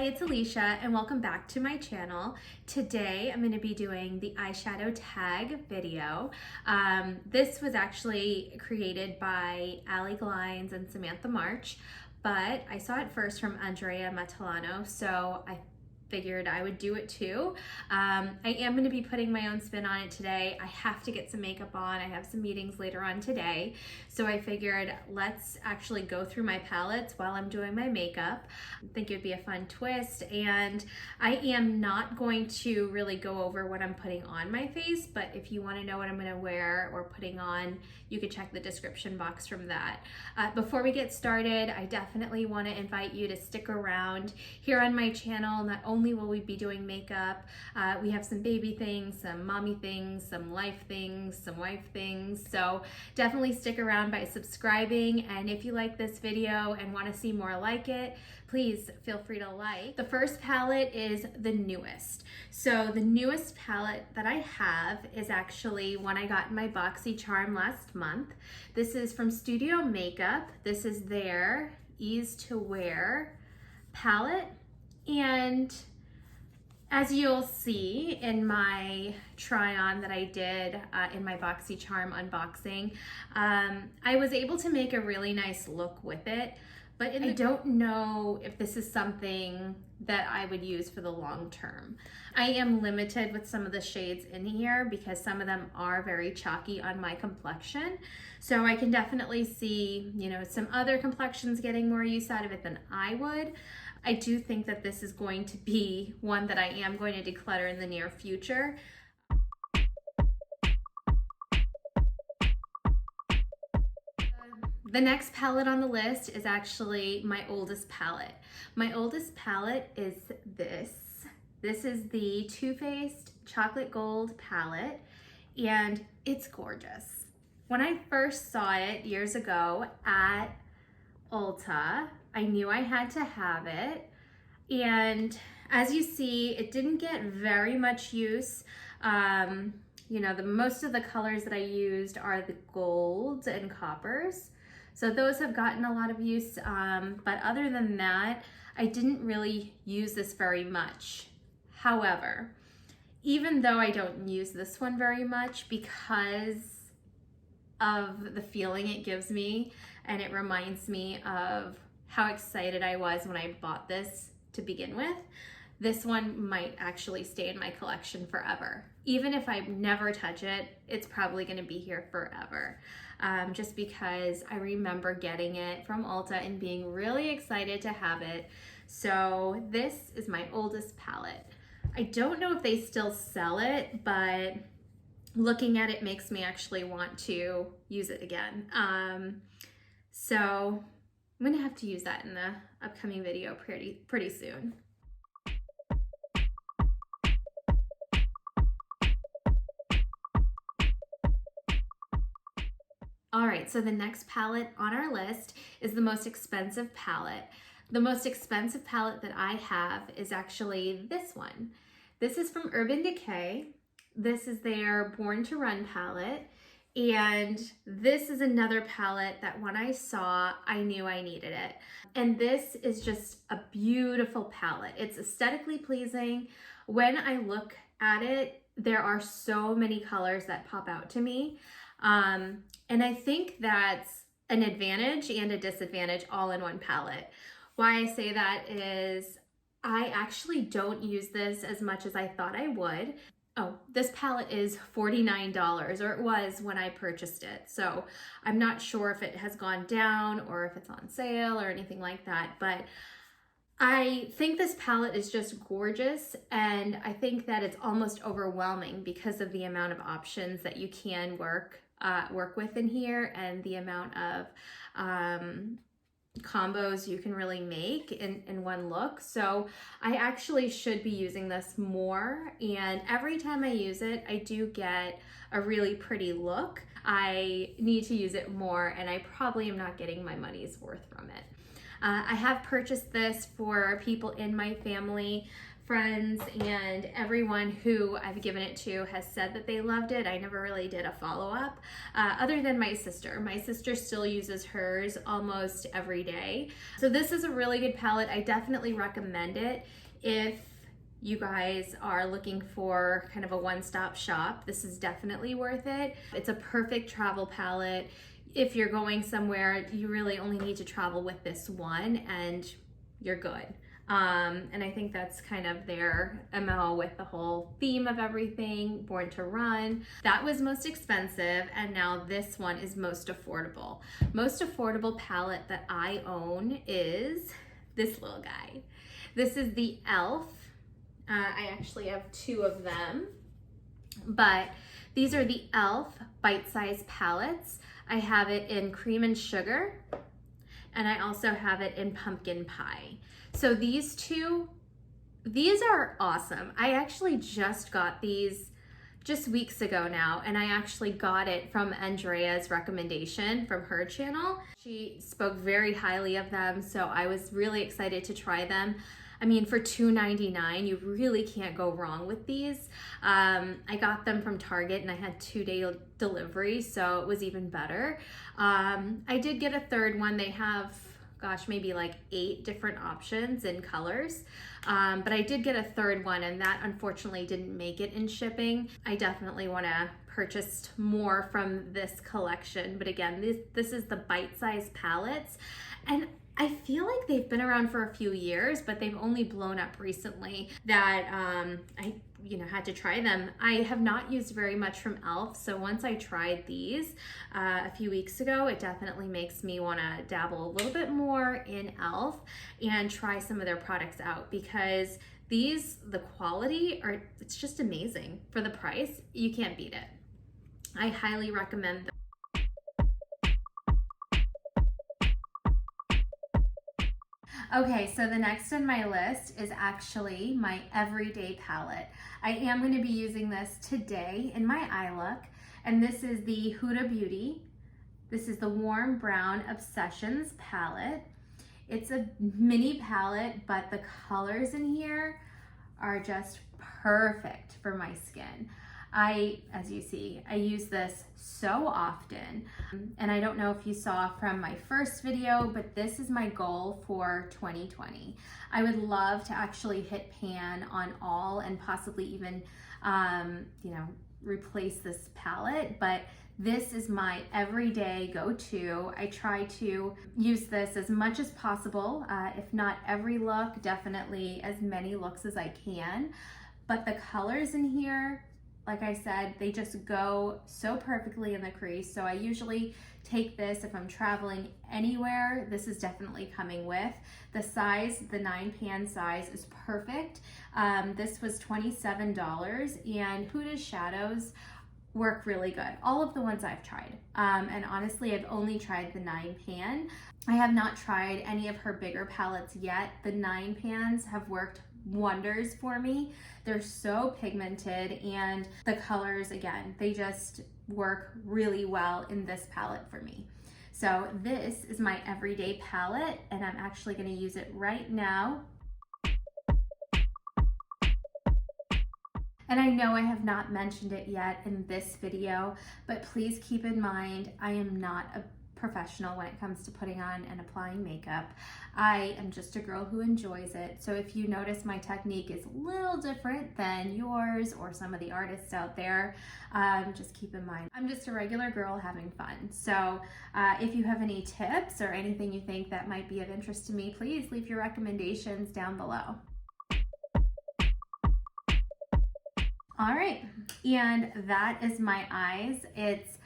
it's Alicia and welcome back to my channel. Today I'm going to be doing the eyeshadow tag video. This was actually created by Ali Glines and Samantha March, but I saw it first from Andrea Matalano, so I figured I would do it too. I am going to be putting my own spin on it today. I have to get some makeup on. I have some meetings later on today. So I figured let's actually go through my palettes while I'm doing my makeup. I think it would be a fun twist. And I am not going to really go over what I'm putting on my face, but if you want to know what I'm going to wear or putting on, you can check the description box from that. Before we get started, I definitely want to invite you to stick around here on my channel. Not only will we be doing makeup, we have some baby things, some mommy things, some life things, some wife things. So definitely stick around by subscribing. And if you like this video and want to see more like it, please feel free to like. The first palette is the newest. So the newest palette that I have is actually one I got in my BoxyCharm last month. This is from Studio Makeup. This is their Ease to Wear palette. And as you'll see in my try on that I did in my BoxyCharm unboxing, I was able to make a really nice look with it, but I don't know if this is something that I would use for the long term. I am limited with some of the shades in here because some of them are very chalky on my complexion. So I can definitely see, you know, some other complexions getting more use out of it than I would. I do think that this is going to be one that I am going to declutter in the near future. The next palette on the list is actually my oldest palette. My oldest palette is this. This is the Too Faced Chocolate Gold palette, and it's gorgeous. When I first saw it years ago at Ulta, I knew I had to have it, and as you see, it didn't get very much use. You know, most of the colors that I used are the golds and coppers, so those have gotten a lot of use, but other than that, I didn't really use this very much. However, even though I don't use this one very much because of the feeling it gives me, and it reminds me of how excited I was when I bought this to begin with, this one might actually stay in my collection forever. Even if I never touch it, it's probably going to be here forever. Just because I remember getting it from Ulta and being really excited to have it. So this is my oldest palette. I don't know if they still sell it, but looking at it makes me actually want to use it again. So I'm gonna have to use that in the upcoming video pretty soon. All right, so the next palette on our list is the most expensive palette. The most expensive palette that I have is actually this one. This is from Urban Decay. This is their Born to Run palette. And this is another palette that when I saw, I knew I needed it. And this is just a beautiful palette. It's aesthetically pleasing. When I look at it, there are so many colors that pop out to me. And I think that's an advantage and a disadvantage all in one palette. Why I say that is I actually don't use this as much as I thought I would. Oh, this palette is $49, or it was when I purchased it. So I'm not sure if it has gone down or if it's on sale or anything like that, but I think this palette is just gorgeous, and I think that it's almost overwhelming because of the amount of options that you can work with in here and the amount of combos you can really make in one look. So I actually should be using this more, and every time I use it, I do get a really pretty look. I need to use it more, and I probably am not getting my money's worth from it. I have purchased this for people in my family friends and everyone who I've given it to has said that they loved it. I never really did a follow-up, other than my sister. My sister still uses hers almost every day. So this is a really good palette. I definitely recommend it if you guys are looking for kind of a one-stop shop. This is definitely worth it. It's a perfect travel palette. If you're going somewhere, you really only need to travel with this one and you're good. And I think that's kind of their MO with the whole theme of everything, Born to Run. That was most expensive, and now this one is most affordable. Most affordable palette that I own is this little guy. This is the E.L.F. I actually have two of them, but these are the E.L.F. bite-sized palettes. I have it in Cream and Sugar, and I also have it in Pumpkin Pie. So these two, these are awesome. I actually just got these just weeks ago now, and I actually got it from Andrea's recommendation from her channel. She spoke very highly of them, so I was really excited to try them. I mean, for $2.99, you really can't go wrong with these. I got them from Target and I had 2-day delivery, so it was even better. I did get a third one. They have, gosh, maybe like 8 different options in colors. But I did get a third one, and that unfortunately didn't make it in shipping. I definitely want to purchase more from this collection. But again, this is the bite-sized palettes. And I feel like they've been around for a few years, but they've only blown up recently that I had to try them. I have not used very much from E.L.F., so once I tried these a few weeks ago, it definitely makes me want to dabble a little bit more in E.L.F. and try some of their products out, because these, the quality, it's just amazing. For the price, you can't beat it. I highly recommend them. Okay, so the next on my list is actually my everyday palette. I am going to be using this today in my eye look, and this is the Huda Beauty. This is the Warm Brown Obsessions palette. It's a mini palette, but the colors in here are just perfect for my skin. As you see, I use this so often, and I don't know if you saw from my first video, but this is my goal for 2020. I would love to actually hit pan on all and possibly even, replace this palette, but this is my everyday go-to. I try to use this as much as possible, if not every look, definitely as many looks as I can. But the colors in here, like I said, they just go so perfectly in the crease. So I usually take this if I'm traveling anywhere. This is definitely coming with. The size, the 9-pan size, is perfect. This was $27, and Huda's shadows work really good. All of the ones I've tried. And honestly, I've only tried the 9-pan. I have not tried any of her bigger palettes yet. The 9-pans have worked wonders for me. They're so pigmented, and the colors, again, they just work really well in this palette for me. So this is my everyday palette, and I'm actually going to use it right now. And I know I have not mentioned it yet in this video, but please keep in mind, I am not a professional when it comes to putting on and applying makeup. I am just a girl who enjoys it. So if you notice my technique is a little different than yours or some of the artists out there, just keep in mind, I'm just a regular girl having fun. So if you have any tips or anything you think that might be of interest to me, please leave your recommendations down below. All right, and that is my eyes. It's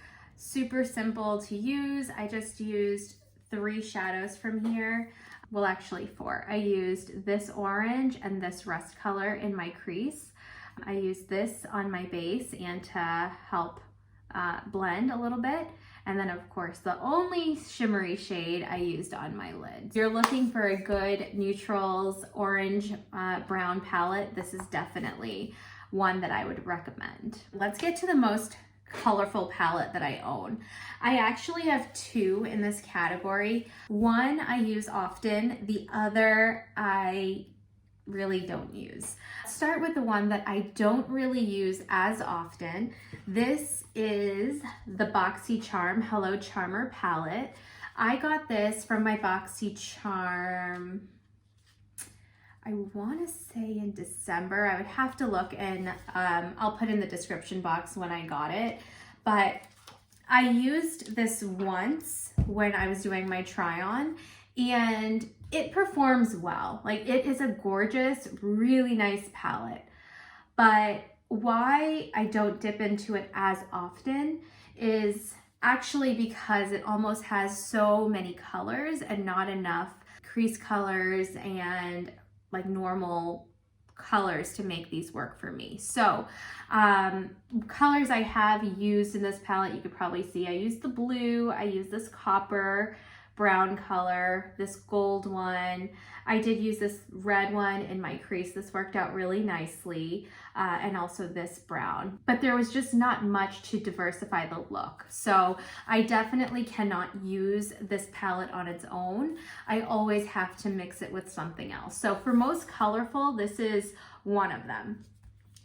super simple to use. I just used 3 shadows from here. Well, actually 4. I used this orange and this rust color in my crease. I used this on my base and to help blend a little bit. And then of course, the only shimmery shade I used on my lids. If you're looking for a good neutrals, orange, brown palette, this is definitely one that I would recommend. Let's get to the most colorful palette that I own. I actually have 2 in this category. One I use often, the other I really don't use. Let's start with the one that I don't really use as often. This is the BoxyCharm Hello Charmer palette. I got this from my BoxyCharm, I want to say in December. I would have to look, and I'll put in the description box when I got it. But I used this once when I was doing my try on, and it performs well. Like, it is a gorgeous, really nice palette. But why I don't dip into it as often is actually because it almost has so many colors and not enough crease colors and like normal colors to make these work for me. So colors I have used in this palette, you could probably see I used the blue, I used this copper brown color, this gold one. I did use this red one in my crease. This worked out really nicely, and also this brown. But there was just not much to diversify the look. So I definitely cannot use this palette on its own. I always have to mix it with something else. So for most colorful, this is one of them.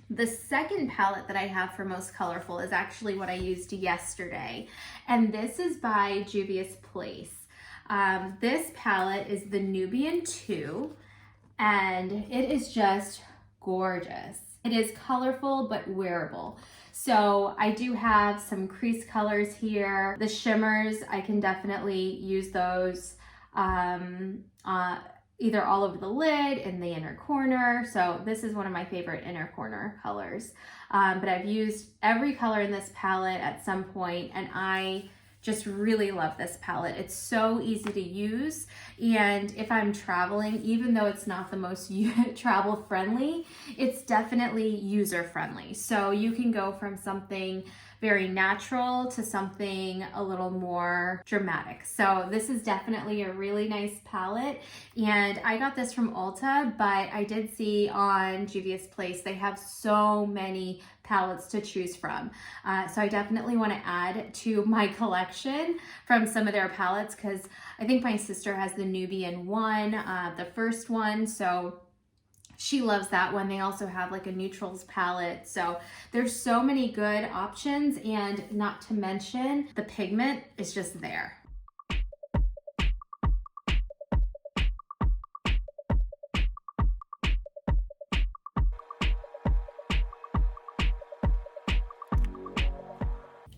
The second palette that I have for most colorful is actually what I used yesterday, and this is by Juvia's Place. This palette is the Nubian 2, and it is just gorgeous. It is colorful but wearable. So I do have some crease colors here. The shimmers, I can definitely use those either all over the lid, in the inner corner. So this is one of my favorite inner corner colors. But I've used every color in this palette at some point, and I just really love this palette. It's so easy to use, and if I'm traveling, even though it's not the most travel friendly, it's definitely user friendly. So you can go from something very natural to something a little more dramatic. So this is definitely a really nice palette, and I got this from Ulta, but I did see on Juvia's Place they have so many palettes to choose from. So I definitely want to add to my collection from some of their palettes, because I think my sister has the Nubian one, the first one, so she loves that one. They also have like a neutrals palette. So there's so many good options, and not to mention the pigment is just there.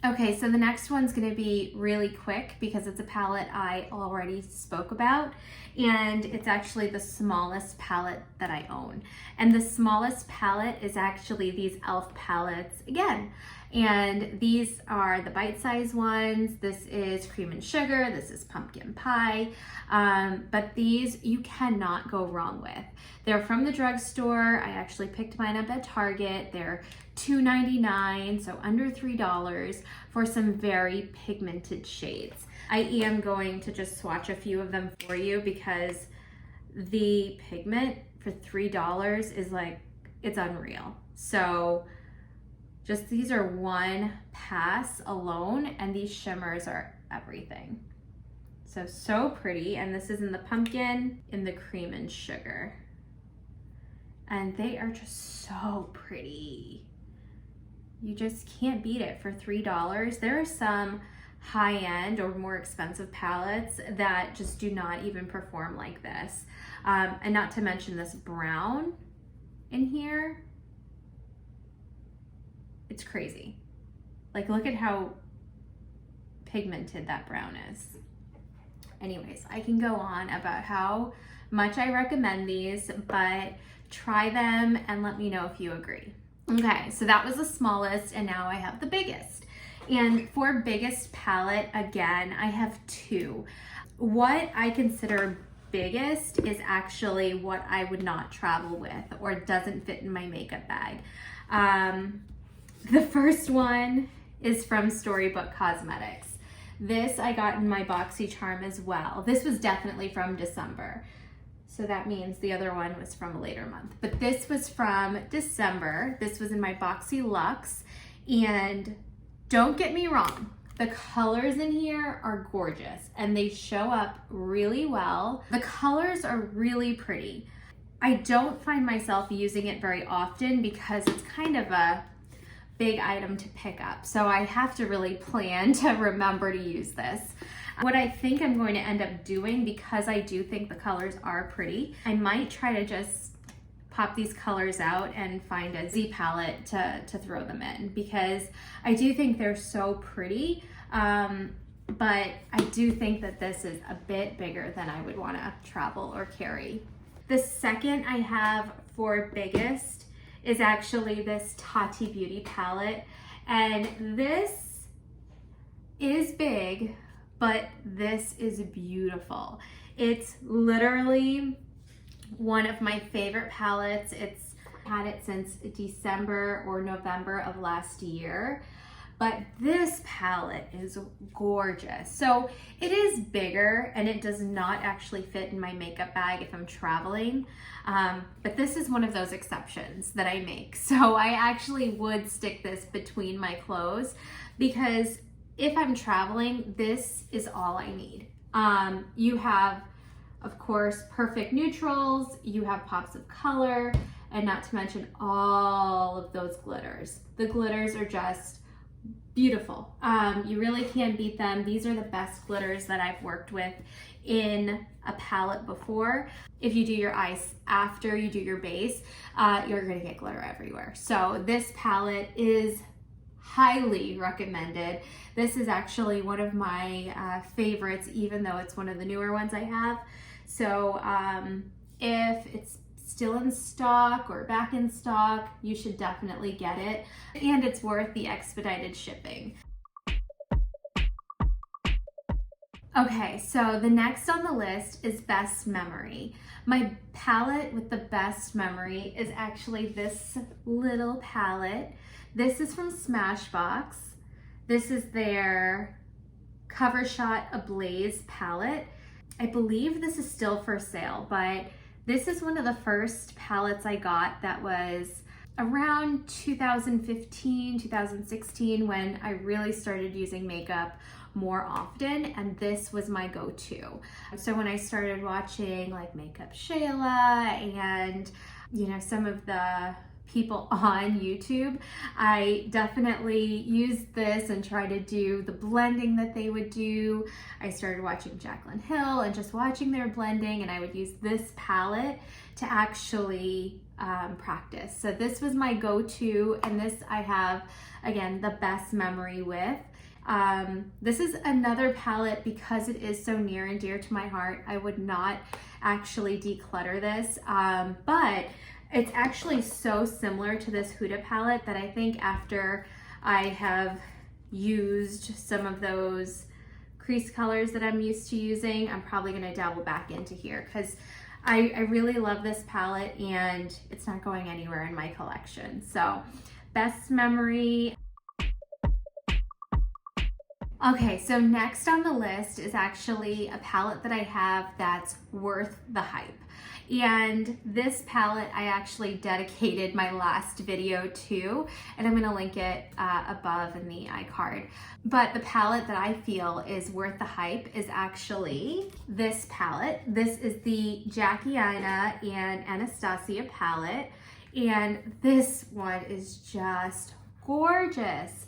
Okay, so the next one's gonna be really quick because it's a palette I already spoke about, and it's actually the smallest palette that I own. And the smallest palette is actually these E.L.F. palettes again. And these are the bite-sized ones. This is cream and sugar, this is pumpkin pie. But these you cannot go wrong with. They're from the drugstore. I actually picked mine up at Target. They're $2.99, so under $3 for some very pigmented shades. I am going to just swatch a few of them for you because the pigment for $3 is like, it's unreal. So just these are one pass alone, and these shimmers are everything. So pretty. And this is in the pumpkin, in the cream and sugar. And they are just so pretty. You just can't beat it for $3. There are some high-end or more expensive palettes that just do not even perform like this. And not to mention this brown in here. It's crazy. Like, look at how pigmented that brown is. Anyways, I can go on about how much I recommend these, but try them and let me know if you agree. Okay, so that was the smallest, and now I have the biggest. And for biggest palette, again, I have two. What I consider biggest is actually what I would not travel with or doesn't fit in my makeup bag. The first one is from Storybook Cosmetics. This I got in my BoxyCharm as well. This was definitely from December. So that means the other one was from a later month. But this was from December. This was in my Boxy Luxe. And don't get me wrong, the colors in here are gorgeous and they show up really well. The colors are really pretty. I don't find myself using it very often because it's kind of a big item to pick up. So I have to really plan to remember to use this. What I think I'm going to end up doing, because I do think the colors are pretty, I might try to just pop these colors out and find a Z palette to throw them in, because I do think they're so pretty. But I do think that this is a bit bigger than I would want to travel or carry. The second I have for biggest is actually this Fenty Beauty palette. And this is big, but this is beautiful. It's literally one of my favorite palettes. It's had it since December or November of last year. But this palette is gorgeous. So it is bigger and it does not actually fit in my makeup bag if I'm traveling. But this is one of those exceptions that I make. So I actually would stick this between my clothes, because if I'm traveling, this is all I need. You have, of course, perfect neutrals, you have pops of color, and not to mention all of those glitters. The glitters are just beautiful. You really can't beat them. These are the best glitters that I've worked with in a palette before. If you do your eyes after you do your base, you're gonna get glitter everywhere. So this palette is highly recommended. This is actually one of my favorites, even though it's one of the newer ones I have. So if it's still in stock or back in stock, you should definitely get it. And it's worth the expedited shipping. Okay, so the next on the list is Best Memory. My palette with the best memory is actually this little palette. This is from Smashbox. This is their Cover Shot Ablaze palette. I believe this is still for sale, but this is one of the first palettes I got that was around 2015, 2016, when I really started using makeup more often, and this was my go-to. So when I started watching like Makeup Shayla and, you know, some of the people on YouTube, I definitely used this and tried to do the blending that they would do. I started watching Jaclyn Hill and just watching their blending, and I would use this palette to actually practice. So this was my go-to, and this I have, again, the best memory with. This is another palette, because it is so near and dear to my heart, I would not actually declutter this, but it's actually so similar to this Huda palette that I think after I have used some of those crease colors that I'm used to using, I'm probably gonna dabble back into here, because I really love this palette and it's not going anywhere in my collection. So Best Memory. Okay, so next on the list is actually a palette that I have that's worth the hype. And this palette I actually dedicated my last video to, and I'm gonna link it above in the iCard. But the palette that I feel is worth the hype is actually this palette. This is the Jackie Aina and Anastasia palette, and this one is just gorgeous.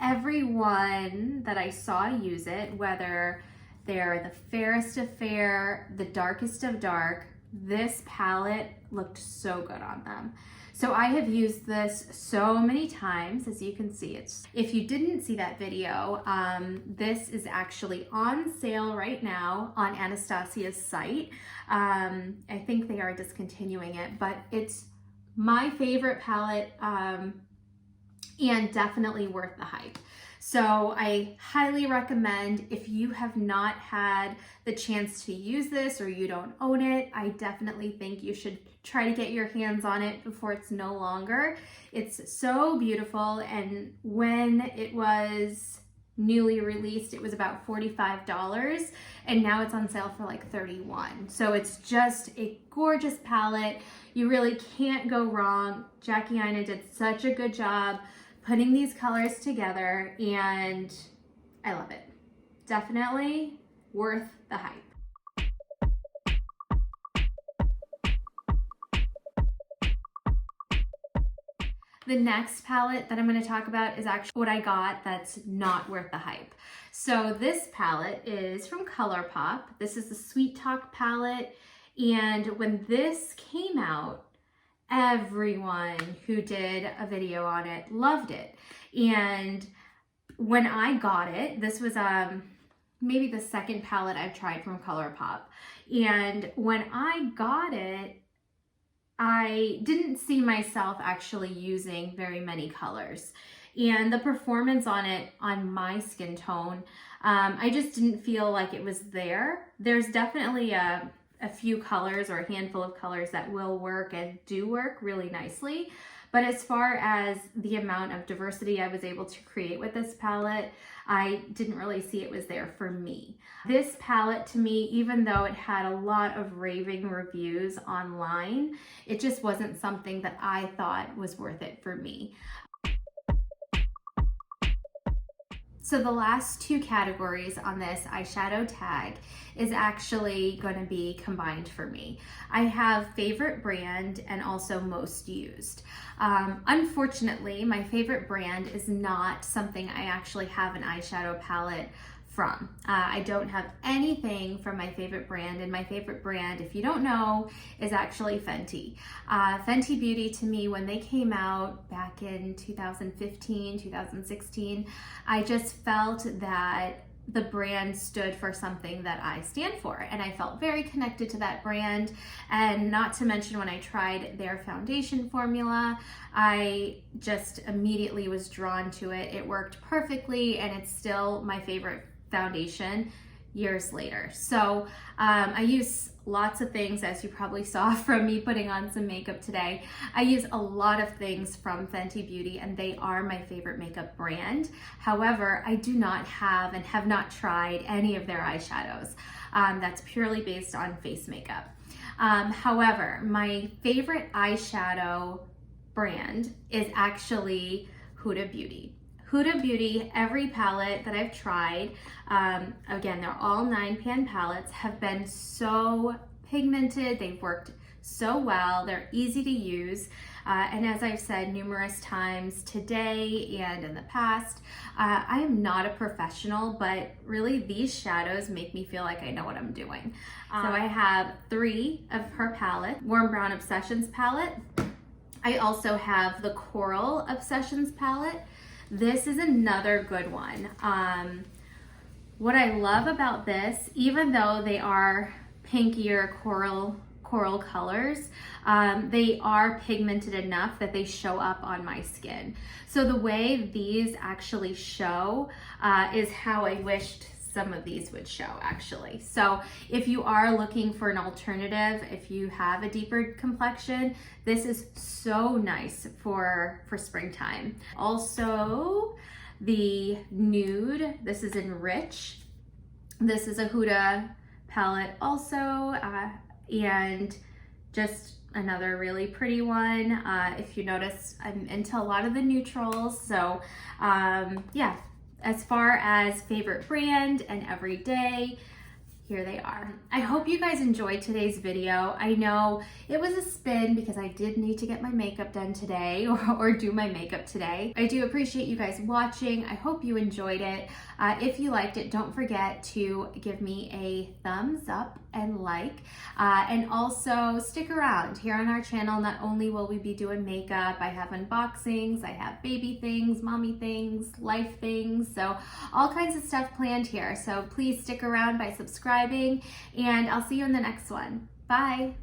Everyone that I saw use it, whether they're the fairest of fair, the darkest of dark, this palette looked so good on them. So I have used this so many times, as you can see. If you didn't see that video, this is actually on sale right now on Anastasia's site. I think they are discontinuing it, but it's my favorite palette, and definitely worth the hype. So I highly recommend, if you have not had the chance to use this or you don't own it, I definitely think you should try to get your hands on it before it's no longer. It's so beautiful, and when it was newly released, it was about $45, and now it's on sale for like $31. So it's just a gorgeous palette. You really can't go wrong. Jackie Aina did such a good job putting these colors together, and I love it. Definitely worth the hype. The next palette that I'm going to talk about is actually what I got that's not worth the hype. So this palette is from ColourPop. This is the Sweet Talk palette, and when this came out, everyone who did a video on it loved it. And when I got it, this was maybe the second palette I've tried from ColourPop. And when I got it, I didn't see myself actually using very many colors. And the performance on it, on my skin tone, I just didn't feel like it was there. There's definitely a few colors or a handful of colors that will work and do work really nicely. But as far as the amount of diversity I was able to create with this palette, I didn't really see it was there for me. This palette, to me, even though it had a lot of raving reviews online, it just wasn't something that I thought was worth it for me. So the last two categories on this eyeshadow tag is actually going to be combined for me. I have favorite brand and also most used. Unfortunately, my favorite brand is not something I actually have an eyeshadow palette from. I don't have anything from my favorite brand, and my favorite brand, if you don't know, is actually Fenty. Fenty Beauty, to me, when they came out back in 2015, 2016, I just felt that the brand stood for something that I stand for, and I felt very connected to that brand. And not to mention, when I tried their foundation formula, I just immediately was drawn to it. It worked perfectly, and it's still my favorite foundation years later. So I use lots of things, as you probably saw from me putting on some makeup today. I use a lot of things from Fenty Beauty, and they are my favorite makeup brand. However, I do not have and have not tried any of their eyeshadows. That's purely based on face makeup. However, my favorite eyeshadow brand is actually Huda Beauty. Huda Beauty, every palette that I've tried, again, they're all 9-pan palettes, have been so pigmented. They've worked so well. They're easy to use. And as I've said numerous times today and in the past, I am not a professional, but really these shadows make me feel like I know what I'm doing. So I have 3 of her palette. Warm Brown Obsessions palette. I also have the Coral Obsessions palette. This is another good one. What I love about this, even though they are pinkier coral colors, they are pigmented enough that they show up on my skin. So the way these actually show is how I wished some of these would show, actually. So if you are looking for an alternative, if you have a deeper complexion, this is so nice for springtime. Also, the nude, this is in Rich. This is a Huda palette also, and just another really pretty one. If you notice, I'm into a lot of the neutrals, so yeah. As far as favorite brand and everyday, here they are. I hope you guys enjoyed today's video. I know it was a spin because I did need to get my makeup done today or do my makeup today. I do appreciate you guys watching. I hope you enjoyed it. If you liked it, don't forget to give me a thumbs up and like, and also stick around here on our channel. Not only will we be doing makeup, I have unboxings, I have baby things, mommy things, life things, so all kinds of stuff planned here. So please stick around by subscribing, and I'll see you in the next one. Bye.